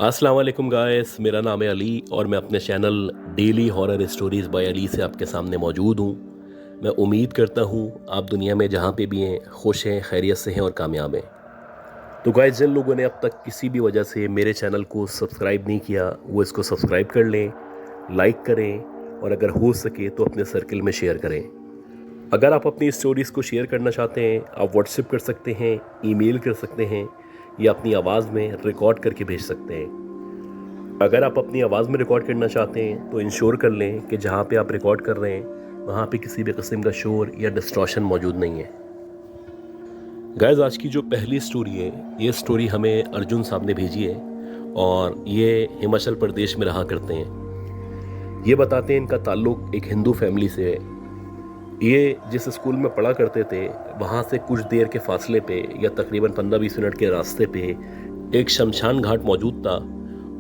अस्सलाम वालेकुम गाइस, मेरा नाम है अली और मैं अपने channel daily horror stories by Ali से आपके सामने मौजूद हूँ। मैं उम्मीद करता हूँ आप दुनिया में जहाँ पे भी हैं खुश हैं, खैरियत से हैं और कामयाब हैं। तो गाइस, जिन लोगों ने अब तक किसी भी वजह से मेरे चैनल को सब्सक्राइब नहीं किया वो इसको सब्सक्राइब कर लें, लाइक करें और अगर हो सके तो अपने सर्कल में शेयर करें। अगर आप अपनी स्टोरीज़ को शेयर करना चाहते हैं आप व्हाट्सएप कर सकते हैं, ईमेल कर सकते हैं या अपनी आवाज़ में रिकॉर्ड करके भेज सकते हैं। अगर आप अपनी आवाज़ में रिकॉर्ड करना चाहते हैं तो इंश्योर कर लें कि जहाँ पे आप रिकॉर्ड कर रहे हैं वहाँ पे किसी भी किस्म का शोर या डिस्टॉर्शन मौजूद नहीं है। गाइस, आज की जो पहली स्टोरी है ये स्टोरी हमें अर्जुन साहब ने भेजी है और ये हिमाचल प्रदेश में रहा करते हैं। ये बताते हैं इनका ताल्लुक़ एक हिंदू फैमिली से है। ये जिस स्कूल में पढ़ा करते थे वहाँ से कुछ देर के फासले पे या तकरीबन 15-20 मिनट के रास्ते पे एक शमशान घाट मौजूद था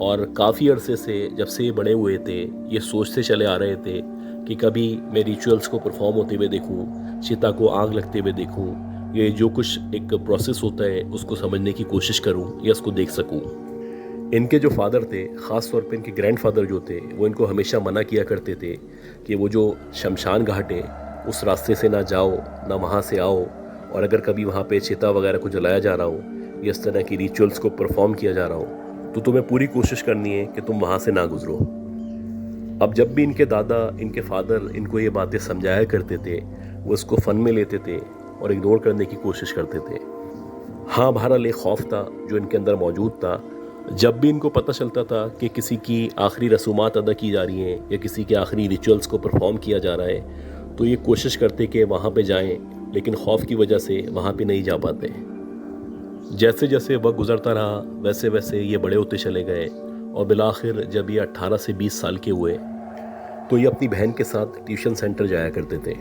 और काफ़ी अरसे से जब से ये बड़े हुए थे ये सोचते चले आ रहे थे कि कभी मैं रिचुअल्स को परफॉर्म होते हुए देखूं, चिता को आग लगते हुए देखूं, ये जो कुछ एक प्रोसेस होता है उसको समझने की कोशिश करूं या उसको देख सकूं। इनके जो फादर थे, ख़ास तौर पे इनके ग्रैंडफादर जो थे, वो इनको हमेशा मना किया करते थे कि वो जो शमशान घाट है उस रास्ते से ना जाओ, ना वहाँ से आओ, और अगर कभी वहाँ पे चिता वगैरह को जलाया जा रहा हो या इस तरह की रिचुअल्स को परफॉर्म किया जा रहा हो तो तुम्हें पूरी कोशिश करनी है कि तुम वहाँ से ना गुजरो। अब जब भी इनके दादा, इनके फादर इनको ये बातें समझाया करते थे वो इसको फ़न में लेते थे और इग्नोर करने की कोशिश करते थे। हाँ, बहरहाल एक खौफ था जो इनके अंदर मौजूद था। जब भी इनको पता चलता था कि किसी की आखिरी रसूमात अदा की जा रही हैं या किसी के आखिरी रिचुअल्स को परफॉर्म किया जा रहा है तो ये कोशिश करते कि वहाँ पे जाएं, लेकिन खौफ की वजह से वहाँ पे नहीं जा पाते। जैसे जैसे वक्त गुजरता रहा वैसे वैसे ये बड़े होते चले गए और बिलाखिर जब ये 18 से 20 साल के हुए तो ये अपनी बहन के साथ ट्यूशन सेंटर जाया करते थे।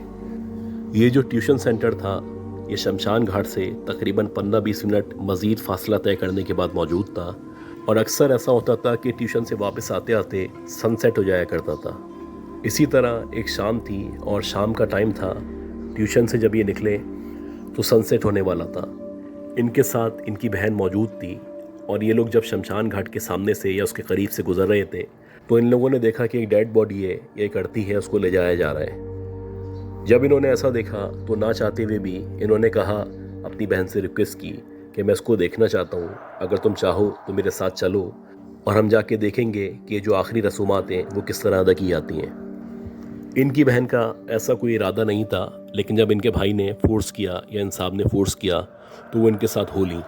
ये जो ट्यूशन सेंटर था ये शमशान घाट से तकरीबन 15-20 मिनट मज़ीद फासला तय करने के बाद मौजूद था और अक्सर ऐसा होता था कि ट्यूशन से वापस आते आते सनसेट हो जाया करता था। इसी तरह एक शाम थी और शाम का टाइम था। ट्यूशन से जब ये निकले तो सनसेट होने वाला था। इनके साथ इनकी बहन मौजूद थी और ये लोग जब शमशान घाट के सामने से या उसके करीब से गुजर रहे थे तो इन लोगों ने देखा कि एक डेड बॉडी है, ये एक अर्थी है, उसको ले जाया जा रहा है। जब इन्होंने ऐसा देखा तो ना चाहते हुए भी इन्होंने कहा, अपनी बहन से रिक्वेस्ट की कि मैं इसको देखना चाहता हूँ, अगर तुम चाहो तो मेरे साथ चलो और हम जाके देखेंगे कि जो आखिरी रसूमात हैं वो किस तरह अदा की जाती हैं। इनकी बहन का ऐसा कोई इरादा नहीं था, लेकिन जब इनके भाई ने फोर्स किया या इन साहब ने फोर्स किया तो वो इनके साथ हो ली।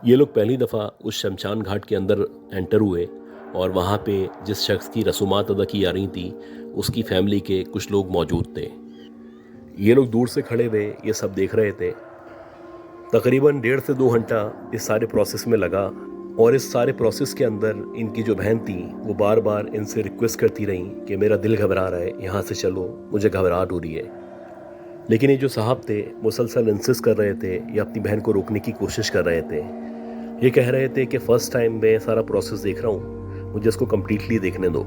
ये लोग पहली दफ़ा उस शमशान घाट के अंदर एंटर हुए और वहाँ पे जिस शख्स की रसूमात अदा की जा रही थी उसकी फैमिली के कुछ लोग मौजूद थे। ये लोग दूर से खड़े हुए ये सब देख रहे थे। तकरीबन 1.5 से 2 घंटा इस सारे प्रोसेस में लगा और इस सारे प्रोसेस के अंदर इनकी जो बहन थी वो बार बार इनसे रिक्वेस्ट करती रही कि मेरा दिल घबरा रहा है, यहाँ से चलो, मुझे घबराहट हो रही है। लेकिन ये जो साहब थे मुसलसल इंसिस्ट कर रहे थे या अपनी बहन को रोकने की कोशिश कर रहे थे। ये कह रहे थे कि फ़र्स्ट टाइम मैं सारा प्रोसेस देख रहा हूँ, मुझे इसको कम्प्लीटली देखने दो।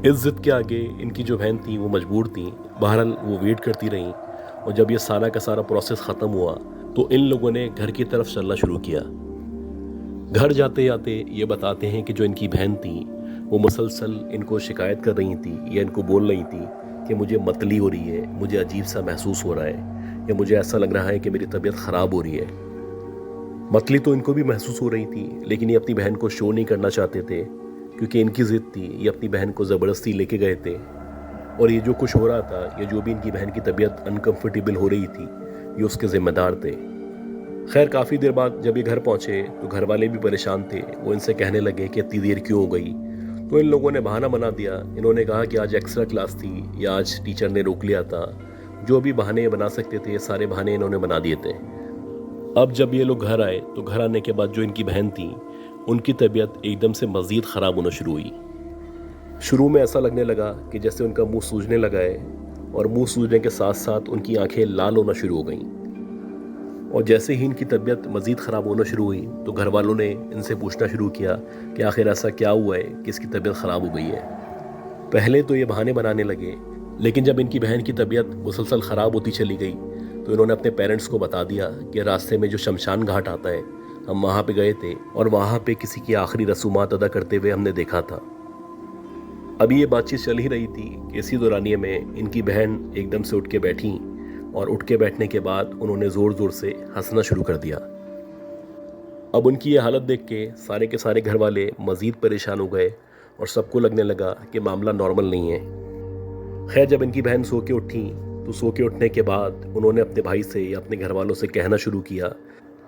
इस ज़िद के आगे इनकी जो बहन थी वो मजबूर थी। बहरहाल वो वेट करती रहीं और जब ये सारा का सारा प्रोसेस ख़त्म हुआ तो इन लोगों ने घर की तरफ चलना शुरू किया। घर जाते जाते ये बताते हैं कि जो इनकी बहन थी वो मुसलसल इनको शिकायत कर रही थी या इनको बोल रही थी कि मुझे मतली हो रही है, मुझे अजीब सा महसूस हो रहा है या मुझे ऐसा लग रहा है कि मेरी तबीयत ख़राब हो रही है। मतली तो इनको भी महसूस हो रही थी, लेकिन ये अपनी बहन को शो नहीं करना चाहते थे क्योंकि इनकी ज़िद थी। ये अपनी बहन को ज़बरदस्ती लेके गए थे और ये जो कुछ हो रहा था, ये जो भी इनकी बहन की तबीयत अनकम्फर्टेबल हो रही थी, ये उसके ज़िम्मेदार थे। खैर, काफ़ी देर बाद जब ये घर पहुँचे तो घर वाले भी परेशान थे। वो इनसे कहने लगे कि इतनी देर क्यों हो गई, तो इन लोगों ने बहाना बना दिया। इन्होंने कहा कि आज एक्स्ट्रा क्लास थी या आज टीचर ने रोक लिया था। जो भी बहाने बना सकते थे सारे बहाने इन्होंने बना दिए थे। अब जब ये लोग घर आए तो घर आने के बाद जो इनकी बहन थी उनकी तबीयत एकदम से मज़ीद ख़राब होना शुरू हुई। शुरू में ऐसा लगने लगा कि जैसे उनका मुंह सूजने लगा है और मुंह सूजने के साथ साथ उनकी आंखें लाल होना शुरू हो गईं। और जैसे ही इनकी तबीयत मज़ीद ख़राब होना शुरू हुई तो घर वालों ने इनसे पूछना शुरू किया कि आखिर ऐसा क्या हुआ है कि इसकी तबीयत ख़राब हो गई है। पहले तो ये बहाने बनाने लगे, लेकिन जब इनकी बहन की तबीयत मुसलसल ख़राब होती चली गई तो इन्होंने अपने पेरेंट्स को बता दिया कि रास्ते में जो शमशान घाट आता है, हम वहाँ पे गए थे और वहाँ पे किसी की आखिरी रसूमात अदा करते हुए हमने देखा था। अभी ये बातचीत चल ही रही थी कि इसी दौरानिए में इनकी बहन एकदम से उठ के बैठी और उठ के बैठने के बाद उन्होंने ज़ोर ज़ोर से हंसना शुरू कर दिया। अब उनकी ये हालत देख के सारे घर वाले मज़ीद परेशान हो गए और सबको लगने लगा कि मामला नॉर्मल नहीं है। खैर, जब इनकी बहन सो के उठी तो सो के उठने के बाद उन्होंने अपने भाई से या अपने घर वालों से कहना शुरू किया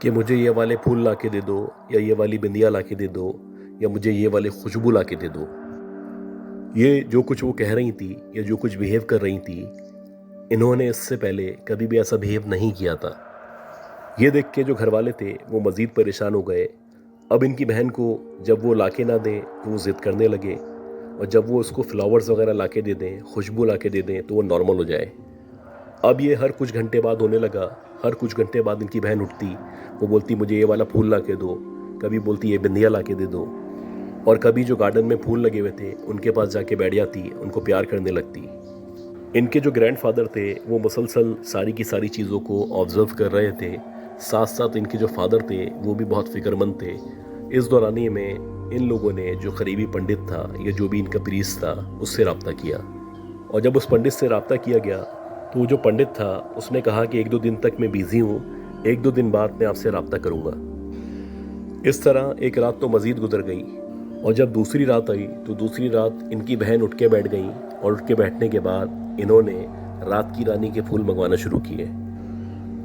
कि मुझे ये वाले फूल ला के दे दो, या ये वाली बिंदिया ला के दे दो, या मुझे ये वाली खुशबू ला के दे दो। ये जो कुछ वो कह रही थी या जो कुछ बिहेव कर रही थी, इन्होंने इससे पहले कभी भी ऐसा बिहेव नहीं किया था। ये देख के जो घर वाले थे वो मज़ीद परेशान हो गए। अब इनकी बहन को जब वो लाके ना दें तो वो ज़िद करने लगे, और जब वो उसको फ्लावर्स वगैरह लाके दे दें, खुशबू लाके दे दें तो वो नॉर्मल हो जाए। अब ये हर कुछ घंटे बाद होने लगा। हर कुछ घंटे बाद इनकी बहन उठती, वो बोलती मुझे ये वाला फूल ला के दो, कभी बोलती ये बिंदिया ला के दे दो, और कभी जो गार्डन में फूल लगे हुए थे उनके पास जाके बैठ जाती, उनको प्यार करने लगती। इनके जो ग्रैंडफादर थे वो मुसलसल सारी की सारी चीज़ों को ऑब्ज़र्व कर रहे थे। साथ साथ इनके जो फादर थे वो भी बहुत फ़िक्रमंद थे। इस दौरानिए में इन लोगों ने जो करीबी पंडित था या जो भी इनका प्रीस्ट था उससे रब्ता किया, और जब उस पंडित से रब्ता किया गया तो वो जो पंडित था उसने कहा कि 1-2 दिन तक मैं बिज़ी हूँ, 1-2 दिन बाद मैं आपसे रब्ता करूँगा। इस तरह एक रात तो मज़ीद गुजर गई, और जब दूसरी रात आई तो दूसरी रात इनकी बहन उठ के बैठ गई, और उठ के बैठने के बाद इन्होंने रात की रानी के फूल मंगवाना शुरू किए।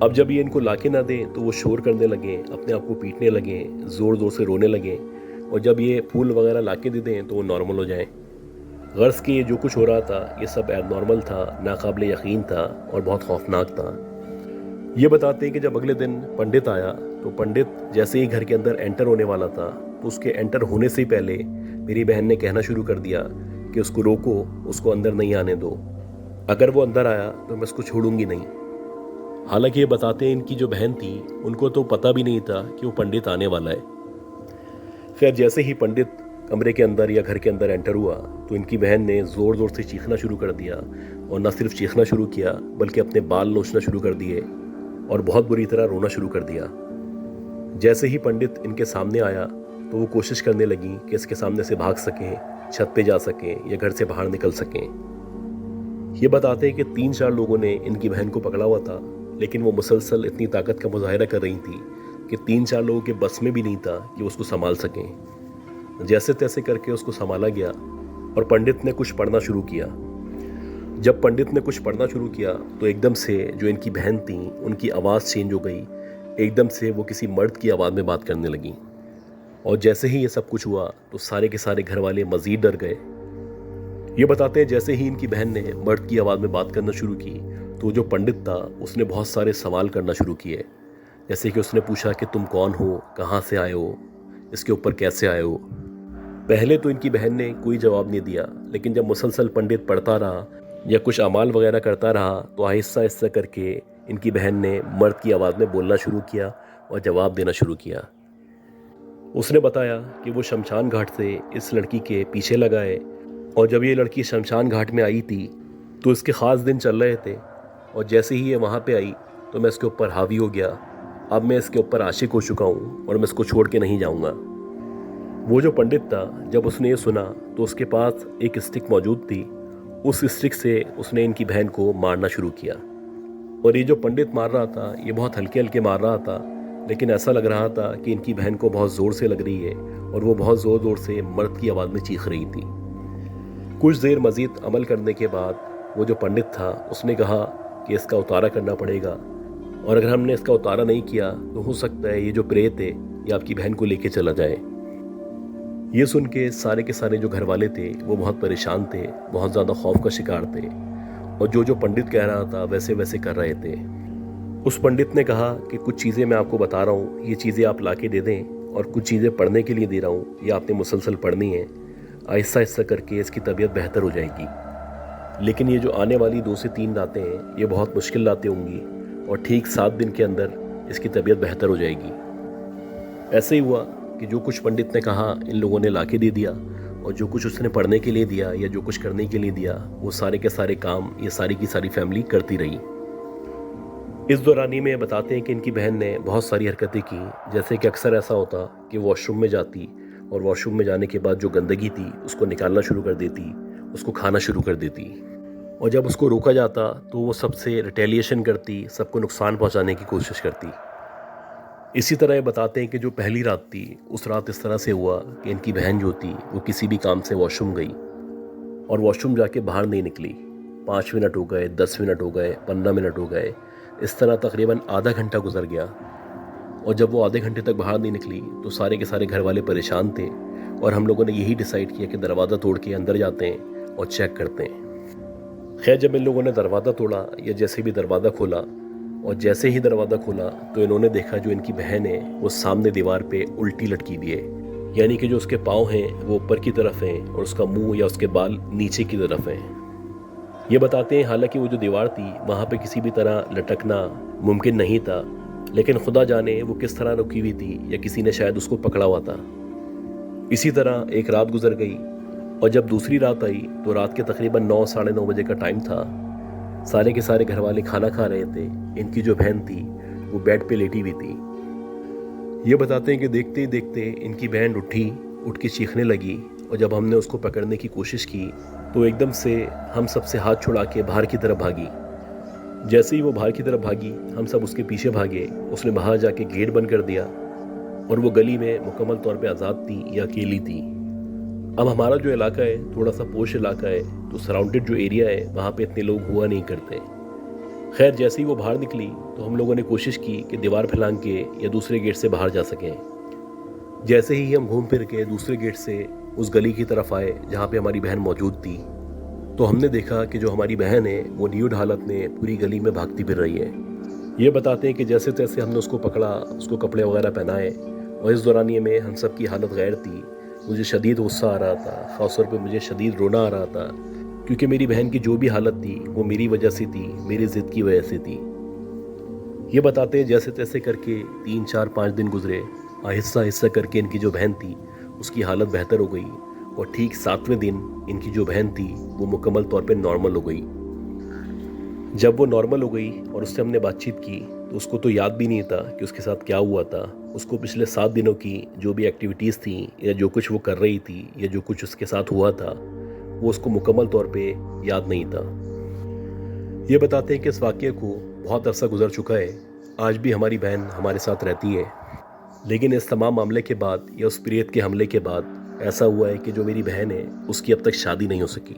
अब जब ये इनको लाके ना दें तो वो शोर करने लगे, अपने आप को पीटने लगे, ज़ोर ज़ोर से रोने लगे, और जब ये फूल वगैरह लाके दे दें तो वो नॉर्मल हो जाएं। गर्ज़ कि ये जो कुछ हो रहा था ये सब एबनॉर्मल था, नाकाबिले यकीन था और बहुत खौफनाक था। ये बताते हैं कि जब अगले दिन पंडित आया तो पंडित जैसे ही घर के अंदर एंटर होने वाला था तो उसके एंटर होने से ही पहले मेरी बहन ने कहना शुरू कर दिया कि उसको रोको, उसको अंदर नहीं आने दो, अगर वो अंदर आया तो मैं उसको छोड़ूंगी नहीं। हालांकि ये बताते हैं इनकी जो बहन थी उनको तो पता भी नहीं था कि वो पंडित आने वाला है। खैर, जैसे ही पंडित कमरे के अंदर या घर के अंदर एंटर हुआ तो इनकी बहन ने ज़ोर ज़ोर से चीखना शुरू कर दिया, और न सिर्फ चीखना शुरू किया बल्कि अपने बाल नोचना शुरू कर दिए और बहुत बुरी तरह रोना शुरू कर दिया। जैसे ही पंडित इनके सामने आया तो वो कोशिश करने लगी कि इसके सामने से भाग सकें, छत पे जा सकें या घर से बाहर निकल सकें। ये बताते हैं कि 3-4 लोगों ने इनकी बहन को पकड़ा हुआ था, लेकिन वो मुसलसल इतनी ताकत का मुजाहिरा कर रही थी कि 3-4 लोगों के बस में भी नहीं था कि उसको संभाल सकें। जैसे तैसे करके उसको संभाला गया और पंडित ने कुछ पढ़ना शुरू किया। जब पंडित ने कुछ पढ़ना शुरू किया तो एकदम से जो इनकी बहन थी उनकी आवाज़ चेंज हो गई। एकदम से वो किसी मर्द की आवाज़ में बात करने लगी, और जैसे ही ये सब कुछ हुआ तो सारे के सारे घर वाले मज़ीद डर गए। ये बताते हैं जैसे ही इनकी बहन ने मर्द की आवाज़ में बात करना शुरू की तो जो पंडित था उसने बहुत सारे सवाल करना शुरू किए। जैसे कि उसने पूछा कि तुम कौन हो, कहाँ से आए हो, इसके ऊपर कैसे आए हो। पहले तो इनकी बहन ने कोई जवाब नहीं दिया, लेकिन जब मुसलसल पंडित पढ़ता रहा या कुछ अमाल वगैरह करता रहा तो आहिस्ता आहिस्ता करके इनकी बहन ने मर्द की आवाज़ में बोलना शुरू किया और जवाब देना शुरू किया। उसने बताया कि वो शमशान घाट से इस लड़की के पीछे लगा है, और जब ये लड़की शमशान घाट में आई थी तो इसके ख़ास दिन चल रहे थे, और जैसे ही ये वहाँ पे आई तो मैं इसके ऊपर हावी हो गया। अब मैं इसके ऊपर आशिक हो चुका हूँ और मैं इसको छोड़ के नहीं जाऊँगा। वो जो पंडित था जब उसने ये सुना तो उसके पास एक स्टिक मौजूद थी। उस स्टिक से उसने इनकी बहन को मारना शुरू किया, और ये जो पंडित मार रहा था ये बहुत हल्के हल्के मार रहा था, लेकिन ऐसा लग रहा था कि इनकी बहन को बहुत ज़ोर से लग रही है और वो बहुत ज़ोर ज़ोर से मर्द की आवाज़ में चीख रही थी। कुछ देर मज़ीद अमल करने के बाद वो जो पंडित था उसने कहा कि इसका उतारा करना पड़ेगा, और अगर हमने इसका उतारा नहीं किया तो हो सकता है ये जो प्रेत है ये आपकी बहन को लेके चला जाए। ये सुन के सारे के सारे जो घर वाले थे वो बहुत परेशान थे, बहुत ज़्यादा खौफ का शिकार थे, और जो पंडित कह रहा था वैसे वैसे कर रहे थे। उस पंडित ने कहा कि कुछ चीज़ें मैं आपको बता रहा हूँ, ये चीज़ें आप ला के दे दें, और कुछ चीज़ें पढ़ने के लिए दे रहा हूँ, ये आपने मुसलसल पढ़नी है। आहिस्ता आहिस्ता करके इसकी तबीयत बेहतर हो जाएगी। लेकिन ये जो आने वाली 2 से 3 रातें हैं ये बहुत मुश्किल रातें होंगी, और ठीक 7 दिन के अंदर इसकी तबीयत बेहतर हो जाएगी। ऐसे ही हुआ कि जो कुछ पंडित ने कहा इन लोगों ने लाके दे दिया, और जो कुछ उसने पढ़ने के लिए दिया या जो कुछ करने के लिए दिया वो सारे के सारे काम ये सारी की सारी फैमिली करती रही। इस दौरानी में बताते हैं कि इनकी बहन ने बहुत सारी हरकतें की, जैसे कि अक्सर ऐसा होता कि वॉशरूम में जाती और वॉशरूम में जाने के बाद जो गंदगी थी उसको निकालना शुरू कर देती, उसको खाना शुरू कर देती, और जब उसको रोका जाता तो वो सबसे रिटेलिएशन करती, सबको नुकसान पहुंचाने की कोशिश करती। इसी तरह ये बताते हैं कि जो पहली रात थी उस रात इस तरह से हुआ कि इनकी बहन जो थी वो किसी भी काम से वॉशरूम गई और वॉशरूम जाके बाहर नहीं निकली। 5 मिनट हो गए, 10 मिनट हो गए, 15 मिनट हो गए, इस तरह तकरीबन आधा घंटा गुजर गया। और जब वो आधे घंटे तक बाहर नहीं निकली तो सारे के सारे घर वाले परेशान थे और हम लोगों ने यही डिसाइड किया कि दरवाज़ा तोड़ के अंदर जाते हैं और चेक करते हैं। खैर, जब इन लोगों ने दरवाज़ा तोड़ा या जैसे भी दरवाज़ा खोला, और जैसे ही दरवाज़ा खोला तो इन्होंने देखा जो इनकी बहन है वो सामने दीवार पे उल्टी लटकी हुई है, यानी कि जो उसके पाँव हैं वो ऊपर की तरफ हैं और उसका मुंह या उसके बाल नीचे की तरफ हैं। ये बताते हैं हालांकि वो जो दीवार थी वहाँ पे किसी भी तरह लटकना मुमकिन नहीं था, लेकिन खुदा जाने वो किस तरह रुकी हुई थी या किसी ने शायद उसको पकड़ा हुआ था। इसी तरह एक रात गुजर गई और जब दूसरी रात आई तो रात के तकरीबन 9 साढ़े 9 बजे का टाइम था। सारे के सारे घर वाले खाना खा रहे थे। इनकी जो बहन थी वो बेड पे लेटी हुई थी। ये बताते हैं कि देखते ही देखते इनकी बहन उठ के चीखने लगी और जब हमने उसको पकड़ने की कोशिश की तो एकदम से हम सबसे हाथ छुड़ा के बाहर की तरफ भागी। जैसे ही वो बाहर की तरफ भागी हम सब उसके पीछे भागे। उसने बाहर जाके गेट बंद कर दिया और वो गली में मुकम्मल तौर पे आज़ाद थी या अकेली थी। अब हमारा जो इलाका है थोड़ा सा पोश इलाका है, तो सराउंडेड जो एरिया है वहाँ पे इतने लोग हुआ नहीं करते। खैर, जैसे ही वो बाहर निकली तो हम लोगों ने कोशिश की कि दीवार फैलांग के या दूसरे गेट से बाहर जा सकें। जैसे ही हम घूम फिर के दूसरे गेट से उस गली की तरफ आए जहाँ पे हमारी बहन मौजूद थी, तो हमने देखा कि जो हमारी बहन है वो न्यूड हालत में पूरी गली में भागती फिर रही है। ये बताते हैं कि जैसे तैसे हमने उसको पकड़ा, उसको कपड़े वगैरह पहनाए और इस दौरानिए में हम सब की हालत गैर थी। मुझे शदीद गुस्सा आ रहा था, ख़ास तौर पे मुझे शदीद रोना आ रहा था, क्योंकि मेरी बहन की जो भी हालत थी वो मेरी वजह से थी, मेरी ज़िद की वजह से थी। ये बताते हैं जैसे तैसे करके 3 4 5 दिन गुजरे। आहिस्ता आहिस्ता करके इनकी जो बहन थी उसकी हालत बेहतर हो गई और ठीक 7वें दिन इनकी जो बहन थी वो मुकम्मल तौर पे नॉर्मल हो गई। जब वो नॉर्मल हो गई और उससे हमने बातचीत की तो उसको तो याद भी नहीं था कि उसके साथ क्या हुआ था। उसको पिछले 7 दिनों की जो भी एक्टिविटीज़ थी या जो कुछ वो कर रही थी या जो कुछ उसके साथ हुआ था वो उसको मुकम्मल तौर पे याद नहीं था। ये बताते हैं कि इस वाक़ये को बहुत अरसा गुजर चुका है, आज भी हमारी बहन हमारे साथ रहती है, लेकिन इस तमाम मामले के बाद या उस प्रेत के हमले के बाद ऐसा हुआ है कि जो मेरी बहन है उसकी अब तक शादी नहीं हो सकी।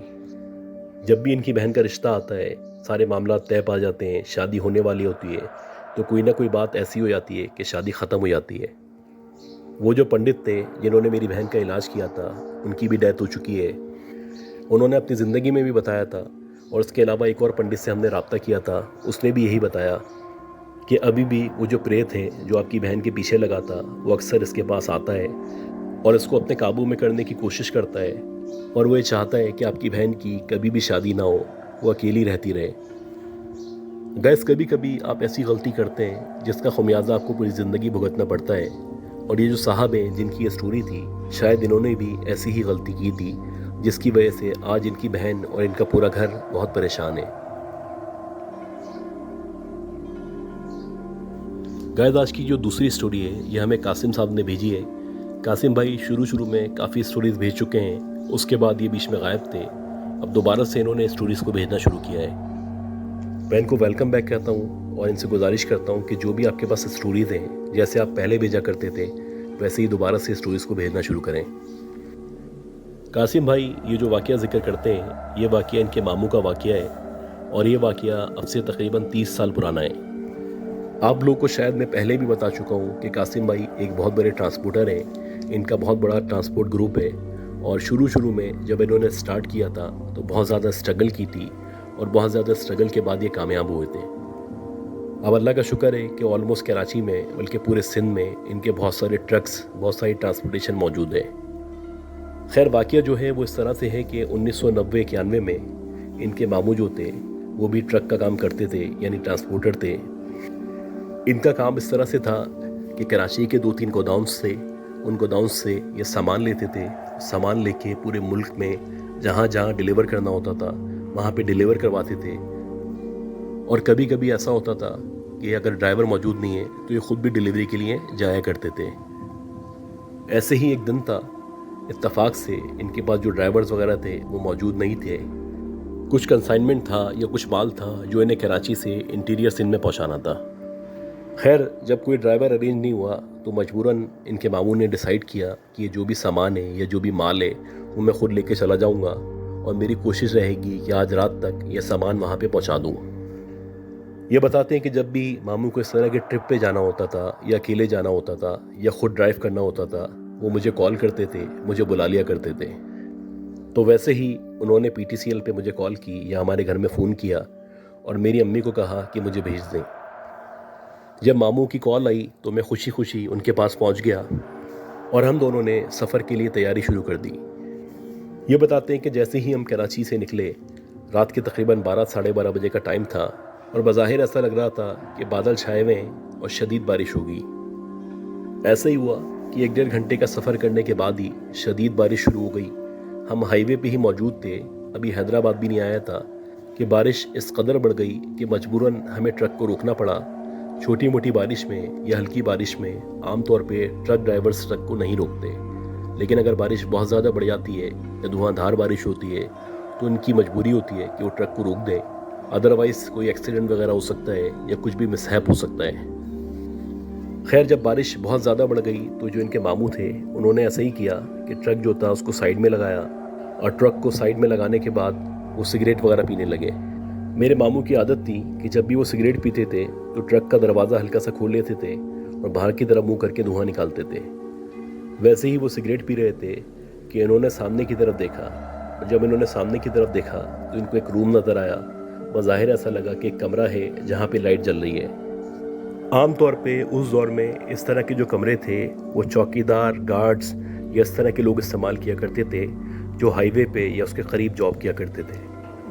जब भी इनकी बहन का रिश्ता आता है सारे मामला तय पा जाते हैं, शादी होने वाली होती है तो कोई ना कोई बात ऐसी हो जाती है कि शादी ख़त्म हो जाती है। वो जो पंडित थे जिन्होंने मेरी बहन का इलाज किया था उनकी भी डेथ हो चुकी है। उन्होंने अपनी ज़िंदगी में भी बताया था और उसके अलावा एक और पंडित से हमने रब्ता किया था, उसने भी यही बताया कि अभी भी वो जो प्रेत है जो आपकी बहन के पीछे लगा था वो अक्सर इसके पास आता है और इसको अपने काबू में करने की कोशिश करता है और वो ये चाहता है कि आपकी बहन की कभी भी शादी ना हो, वो अकेली रहती रहे। गैस, कभी कभी आप ऐसी गलती करते हैं जिसका खमियाजा आपको पूरी ज़िंदगी भुगतना पड़ता है, और ये जो साहब हैं जिनकी ये स्टोरी थी शायद इन्होंने भी ऐसी ही गलती की थी जिसकी वजह से आज इनकी बहन और इनका पूरा घर बहुत परेशान है। गाइस, आज की जो दूसरी स्टोरी है ये हमें कासिम साहब ने भेजी है। कासिम भाई शुरू में काफ़ी स्टोरीज़ भेज चुके हैं, उसके बाद ये बीच में गायब थे। अब दोबारा से इन्होंने स्टोरीज़ को भेजना शुरू किया है। मैं इनको वेलकम बैक कहता हूँ और इनसे गुजारिश करता हूँ कि जो भी आपके पास स्टोरीज़ हैं जैसे आप पहले भेजा करते थे वैसे ही दोबारा से स्टोरीज़ को भेजना शुरू करें। कासिम भाई ये जो वाक़या ज़िक्र करते हैं ये वाक़या इनके मामू का वाक़या है और ये वाक़या अब से तकरीबन 30 साल पुराना है। आप लोगों को शायद मैं पहले भी बता चुका हूँ कि कासिम भाई एक बहुत बड़े ट्रांसपोर्टर हैं। इनका बहुत बड़ा ट्रांसपोर्ट ग्रुप है और शुरू में जब इन्होंने स्टार्ट किया था तो बहुत ज़्यादा स्ट्रगल की थी और बहुत ज़्यादा स्ट्रगल के बाद ये कामयाब हुए थे। अब अल्लाह का शुक्र है कि ऑलमोस्ट कराची में बल्कि पूरे सिंध में इनके बहुत सारे ट्रक्स, बहुत सारी ट्रांसपोर्टेशन मौजूद है। खैर, वाक़या जो है वो इस तरह से है कि 1990-91 में इनके मामू जो थे वो भी ट्रक का काम करते थे, यानी ट्रांसपोर्टर थे। इनका काम इस तरह से था कि कराची के 2-3 गोदाउन्स थे, उन गोदाउन्स से ये सामान लेते थे। सामान लेके पूरे मुल्क में जहाँ जहाँ डिलीवर करना होता था वहाँ पे डिलीवर करवाते थे। और कभी कभी ऐसा होता था कि अगर ड्राइवर मौजूद नहीं है तो ये ख़ुद भी डिलीवरी के लिए जाया करते थे। ऐसे ही एक दिन था, इत्तेफाक से इनके पास जो ड्राइवर्स वगैरह थे वो मौजूद नहीं थे। कुछ कंसाइनमेंट था या कुछ माल था जो इन्हें कराची से इंटीरियर सिंध में पहुंचाना था। खैर, जब कोई ड्राइवर अरेंज नहीं हुआ तो मजबूरन इनके मामू ने डिसाइड किया कि ये जो भी सामान है या जो भी माल है वो मैं ख़ुद लेके चला जाऊंगा और मेरी कोशिश रहेगी कि आज रात तक यह सामान वहाँ पे पहुँचा दूँ। ये बताते हैं कि जब भी मामू को इस तरह के ट्रिप पे जाना होता था या अकेले जाना होता था या ख़ुद ड्राइव करना होता था, वो मुझे कॉल करते थे, मुझे बुला लिया करते थे। तो वैसे ही उन्होंने PTCL पे मुझे कॉल की या हमारे घर में फ़ोन किया और मेरी अम्मी को कहा कि मुझे भेज दें। जब मामू की कॉल आई तो मैं खुशी खुशी उनके पास पहुंच गया और हम दोनों ने सफ़र के लिए तैयारी शुरू कर दी। ये बताते हैं कि जैसे ही हम कराची से निकले, रात के तकरीबन 12 साढ़े 12 बजे का टाइम था और बज़ाहिर ऐसा लग रहा था कि बादल छाए हुए हैं और शदीद बारिश होगी। ऐसा ही हुआ कि 1-1.5 घंटे का सफ़र करने के बाद ही शदीद बारिश शुरू हो गई। हम हाईवे पे ही मौजूद थे, अभी हैदराबाद भी नहीं आया था कि बारिश इस कदर बढ़ गई कि मजबूरन हमें ट्रक को रोकना पड़ा। छोटी मोटी बारिश में या हल्की बारिश में आम तौर पे ट्रक ड्राइवर्स ट्रक को नहीं रोकते, लेकिन अगर बारिश बहुत ज़्यादा बढ़ जाती है या धुआंधार बारिश होती है तो उनकी मजबूरी होती है कि वो ट्रक को रोक दें, अदरवाइज़ कोई एक्सीडेंट वगैरह हो सकता है या कुछ भी मिसहैप हो सकता है। खैर, जब बारिश बहुत ज़्यादा बढ़ गई तो जो इनके मामू थे उन्होंने ऐसा ही किया कि ट्रक जो था उसको साइड में लगाया और ट्रक को साइड में लगाने के बाद वो सिगरेट वगैरह पीने लगे। मेरे मामू की आदत थी कि जब भी वो सिगरेट पीते थे तो ट्रक का दरवाज़ा हल्का सा खोल लेते थे और बाहर की तरफ मुंह करके धुआं निकालते थे। वैसे ही वो सिगरेट पी रहे थे कि इन्होंने सामने की तरफ देखा और जब इन्होंने सामने की तरफ देखा तो इनको एक रूम नज़र आया। बज़ाहिर ऐसा लगा कि एक कमरा है जहाँ पे लाइट जल रही है। आम तौर पे उस दौर में इस तरह के जो कमरे थे वो चौकीदार, गार्ड्स या इस तरह के लोग इस्तेमाल किया करते थे जो हाईवे पे या उसके करीब जॉब किया करते थे।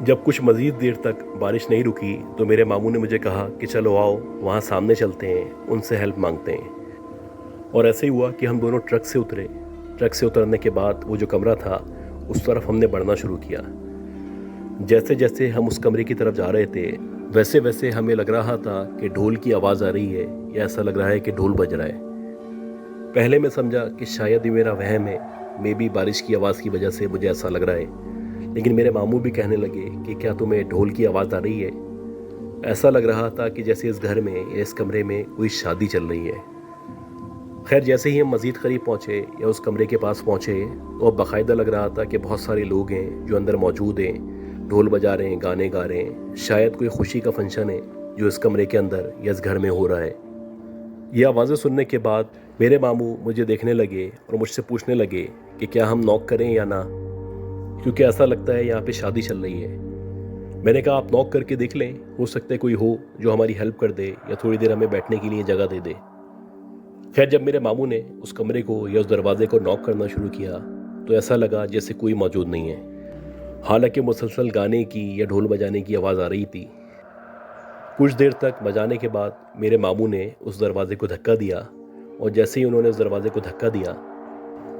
जब कुछ मज़ीद देर तक बारिश नहीं रुकी तो मेरे मामू ने मुझे कहा कि चलो आओ वहाँ सामने चलते हैं, उनसे हेल्प मांगते हैं। और ऐसे ही हुआ कि हम दोनों ट्रक से उतरे। ट्रक से उतरने के बाद वो जो कमरा था उस तरफ हमने बढ़ना शुरू किया। जैसे जैसे हम उस कमरे की तरफ जा रहे थे वैसे वैसे हमें लग रहा था कि ढोल की आवाज़ आ रही है या ऐसा लग रहा है कि ढोल बज रहा है। पहले मैं समझा कि शायद ये मेरा वहम है, मे बी बारिश की आवाज़ की वजह से मुझे ऐसा लग रहा है। लेकिन मेरे मामू भी कहने लगे कि क्या तुम्हें ढोल की आवाज़ आ रही है? ऐसा लग रहा था कि जैसे इस घर में या इस कमरे में कोई शादी चल रही है। खैर, जैसे ही हम मज़ीद करीब पहुँचे या उस कमरे के पास पहुँचे तो अब बाकायदा लग रहा था कि बहुत सारे लोग हैं जो अंदर मौजूद हैं, ढोल बजा रहे हैं, गाने गा रहे हैं। शायद कोई खुशी का फंक्शन है जो इस कमरे के अंदर या इस घर में हो रहा है। ये आवाज़ें सुनने के बाद मेरे मामू मुझे देखने लगे और मुझसे पूछने लगे कि क्या हम नॉक करें या ना, क्योंकि ऐसा लगता है यहाँ पे शादी चल रही है। मैंने कहा आप नॉक करके देख लें, हो सकता है कोई हो जो हमारी हेल्प कर दे या थोड़ी देर हमें बैठने के लिए जगह दे दे। खैर, जब मेरे मामू ने उस कमरे को या उस दरवाजे को नॉक करना शुरू किया तो ऐसा लगा जैसे कोई मौजूद नहीं है। हालांकि मुसलसल गाने की या ढोल बजाने की आवाज़ आ रही थी। कुछ देर तक बजाने के बाद मेरे मामू ने उस दरवाजे को धक्का दिया और जैसे ही उन्होंने उस दरवाजे को धक्का दिया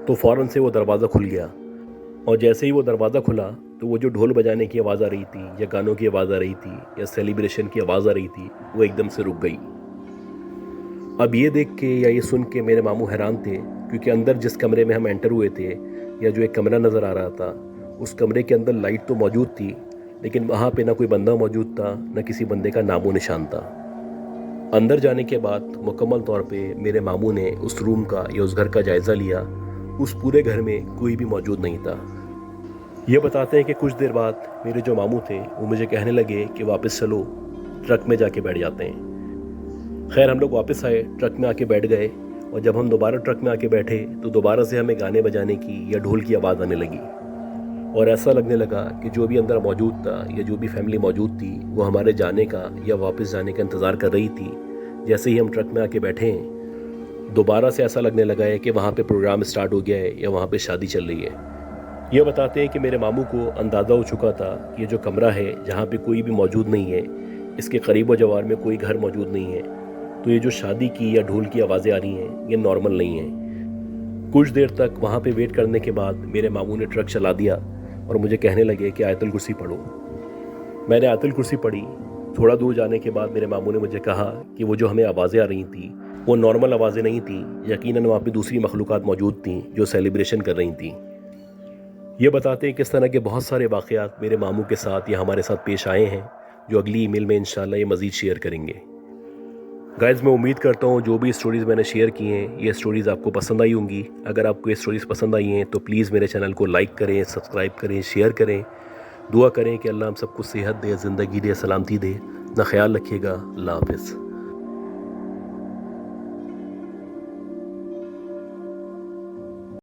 तो फ़ौरन से वो दरवाज़ा खुल गया। और जैसे ही वो दरवाज़ा खुला तो वो जो ढोल बजाने की आवाज़ आ रही थी या गानों की आवाज़ आ रही थी या सेलिब्रेशन की आवाज़ आ रही थी वो एकदम से रुक गई। अब ये देख के या ये सुन के मेरे मामू हैरान थे, क्योंकि अंदर जिस कमरे में हम एंटर हुए थे या जो एक कमरा नज़र आ रहा था उस कमरे के अंदर लाइट तो मौजूद थी, लेकिन वहाँ पे ना कोई बंदा मौजूद था, ना किसी बंदे का नामो निशान था। अंदर जाने के बाद मुकम्मल तौर पे मेरे मामू ने उस रूम का या उस घर का जायज़ा लिया। उस पूरे घर में कोई भी मौजूद नहीं था। ये बताते हैं कि कुछ देर बाद मेरे जो मामू थे वो मुझे कहने लगे कि वापस चलो, ट्रक में जाके बैठ जाते हैं। खैर, हम लोग वापस आए, ट्रक में आके बैठ गए और जब हम दोबारा ट्रक में आके बैठे तो दोबारा से हमें गाने बजाने की या ढोल की आवाज़ आने लगी और ऐसा लगने लगा कि जो भी अंदर मौजूद था या जो भी फैमिली मौजूद थी वो हमारे जाने का या वापस जाने का इंतज़ार कर रही थी। जैसे ही हम ट्रक में आके बैठे हैं दोबारा से ऐसा लगने लगा है कि वहाँ पे प्रोग्राम स्टार्ट हो गया है या वहाँ पे शादी चल रही है। ये बताते हैं कि मेरे मामू को अंदाज़ा हो चुका था कि ये जो कमरा है जहाँ पे कोई भी मौजूद नहीं है, इसके करीब व जवार में कोई घर मौजूद नहीं है, तो ये जो शादी की या ढोल की आवाज़ें आ रही हैं ये नॉर्मल नहीं है। कुछ देर तक वहाँ पे वेट करने के बाद मेरे मामू ने ट्रक चला दिया और मुझे कहने लगे कि आयतुल कुर्सी पढ़ो। मैंने आयतुल कुर्सी पढ़ी, थोड़ा दूर जाने के बाद मेरे मामू ने मुझे कहा कि वो जो हमें आवाज़ें आ रही थी वो नॉर्मल आवाज़ें नहीं थी, यकीनन वहाँ पे दूसरी मखलूक़ात मौजूद थीं जो सेलिब्रेशन कर रही थीं। ये बताते हैं किस तरह के बहुत सारे वाक़यात मेरे मामू के साथ या हमारे साथ पेश आए हैं, जो अगली ईमेल में इंशाल्लाह ये मज़ीद शेयर करेंगे। गाइज़, मैं उम्मीद करता हूँ जो भी स्टोरीज़ मैंने शेयर की हैं ये स्टोरीज़ आपको पसंद आई होंगी। अगर आपको ये स्टोरीज़ पसंद आई हैं तो प्लीज़ मेरे चैनल को लाइक करें, सब्सक्राइब करें, शेयर करें। दुआ करें कि अल्लाह हम सबको सेहत दे, ज़िंदगी दे, सलामती दे। अपना ख्याल रखिएगा। अल्लाह हाफ़िज़।